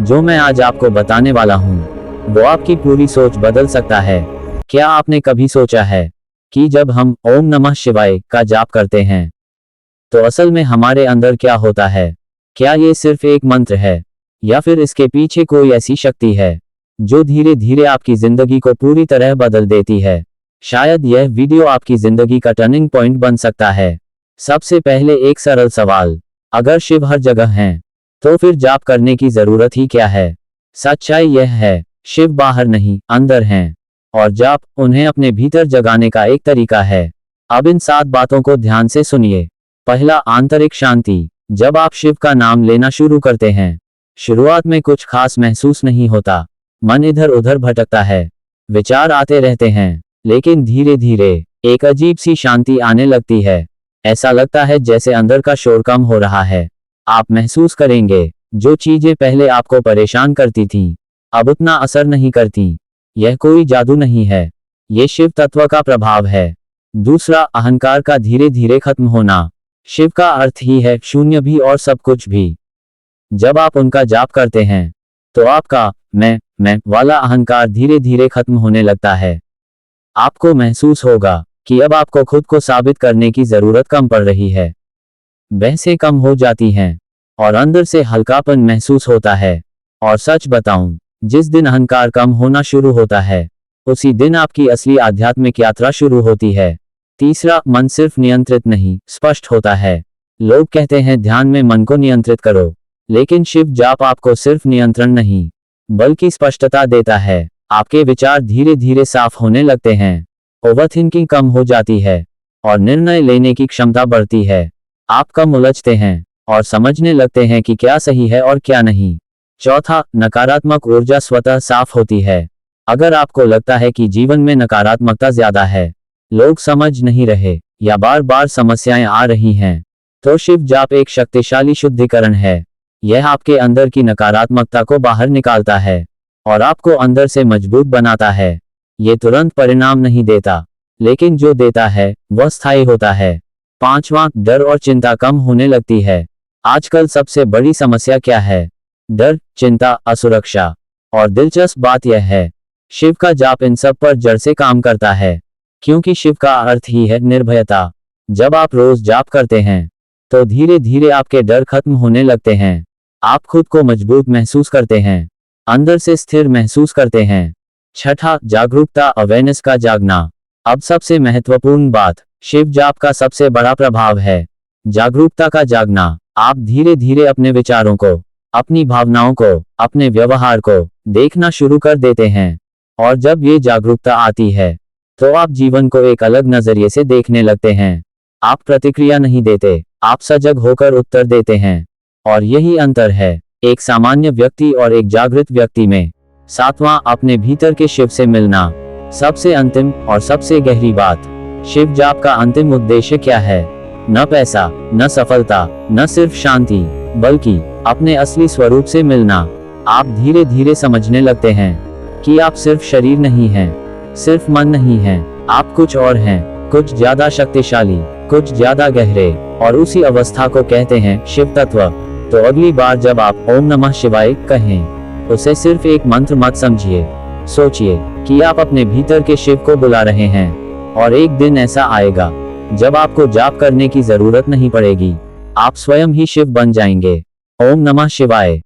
जो मैं आज आपको बताने वाला हूँ वो आपकी पूरी सोच बदल सकता है। क्या आपने कभी सोचा है कि जब हम ओम नमः शिवाय का जाप करते हैं तो असल में हमारे अंदर क्या होता है? क्या ये सिर्फ एक मंत्र है या फिर इसके पीछे कोई ऐसी शक्ति है जो धीरे धीरे आपकी जिंदगी को पूरी तरह बदल देती है? शायद यह वीडियो आपकी जिंदगी का टर्निंग पॉइंट बन सकता है। सबसे पहले एक सरल सवाल, अगर शिव हर जगह हैं तो फिर जाप करने की जरूरत ही क्या है? सच्चाई यह है, शिव बाहर नहीं अंदर हैं और जाप उन्हें अपने भीतर जगाने का एक तरीका है। अब इन 7 बातों को ध्यान से सुनिए। पहला, आंतरिक शांति। जब आप शिव का नाम लेना शुरू करते हैं शुरुआत में कुछ खास महसूस नहीं होता। मन इधर उधर भटकता है, विचार आते रहते हैं, लेकिन धीरे धीरे एक अजीब सी शांति आने लगती है। ऐसा लगता है जैसे अंदर का शोर कम हो रहा है। आप महसूस करेंगे जो चीजें पहले आपको परेशान करती थीं अब उतना असर नहीं करती। यह कोई जादू नहीं है, ये शिव तत्व का प्रभाव है। दूसरा, अहंकार का धीरे धीरे खत्म होना। शिव का अर्थ ही है शून्य भी और सब कुछ भी। जब आप उनका जाप करते हैं तो आपका मैं वाला अहंकार धीरे धीरे खत्म होने लगता है। आपको महसूस होगा कि अब आपको खुद को साबित करने की जरूरत कम पड़ रही है। बहसें कम हो जाती हैं और अंदर से हल्कापन महसूस होता है। और सच बताऊं, जिस दिन अहंकार कम होना शुरू होता है उसी दिन आपकी असली आध्यात्मिक यात्रा शुरू होती है। तीसरा, मन सिर्फ नियंत्रित नहीं स्पष्ट होता है। लोग कहते हैं ध्यान में मन को नियंत्रित करो, लेकिन शिव जाप आपको सिर्फ नियंत्रण नहीं बल्कि स्पष्टता देता है। आपके विचार धीरे धीरे साफ होने लगते हैं, ओवरथिंकिंग कम हो जाती है और निर्णय लेने की क्षमता बढ़ती है। आप कम उलझते हैं और समझने लगते हैं कि क्या सही है और क्या नहीं। चौथा, नकारात्मक ऊर्जा स्वतः साफ होती है। अगर आपको लगता है कि जीवन में नकारात्मकता ज्यादा है, लोग समझ नहीं रहे या बार बार समस्याएं आ रही हैं, तो शिव जाप एक शक्तिशाली शुद्धिकरण है। यह आपके अंदर की नकारात्मकता को बाहर निकालता है और आपको अंदर से मजबूत बनाता है। ये तुरंत परिणाम नहीं देता, लेकिन जो देता है वह स्थायी होता है। पांचवां, डर और चिंता कम होने लगती है। आजकल सबसे बड़ी समस्या क्या है? डर, चिंता, असुरक्षा। और दिलचस्प बात यह है, शिव का जाप इन सब पर जड़ से काम करता है, क्योंकि शिव का अर्थ ही है निर्भयता। जब आप रोज जाप करते हैं तो धीरे धीरे आपके डर खत्म होने लगते हैं। आप खुद को मजबूत महसूस करते हैं, अंदर से स्थिर महसूस करते हैं। छठा, जागरूकता, अवेयरनेस का जागना। अब सबसे महत्वपूर्ण बात, शिव जाप का सबसे बड़ा प्रभाव है जागरूकता का जागना। आप धीरे धीरे अपने विचारों को, अपनी भावनाओं को, अपने व्यवहार को देखना शुरू कर देते हैं। और जब ये जागरूकता आती है तो आप जीवन को एक अलग नजरिए से देखने लगते हैं। आप प्रतिक्रिया नहीं देते, आप सजग होकर उत्तर देते हैं। और यही अंतर है एक सामान्य व्यक्ति और एक जागृत व्यक्ति में। सातवां, अपने भीतर के शिव से मिलना। सबसे अंतिम और सबसे गहरी बात, शिव जाप का अंतिम उद्देश्य क्या है? न पैसा, न सफलता, न सिर्फ शांति, बल्कि अपने असली स्वरूप से मिलना। आप धीरे धीरे समझने लगते हैं कि आप सिर्फ शरीर नहीं हैं, सिर्फ मन नहीं हैं, आप कुछ और हैं, कुछ ज्यादा शक्तिशाली, कुछ ज्यादा गहरे, और उसी अवस्था को कहते हैं शिव तत्व। तो अगली बार जब आप ओम नमः शिवाय कहें, उसे सिर्फ एक मंत्र मत समझिए। सोचिए कि आप अपने भीतर के शिव को बुला रहे हैं, और एक दिन ऐसा आएगा जब आपको जाप करने की जरूरत नहीं पड़ेगी। आप स्वयं ही शिव बन जाएंगे। ओम नमः शिवाय।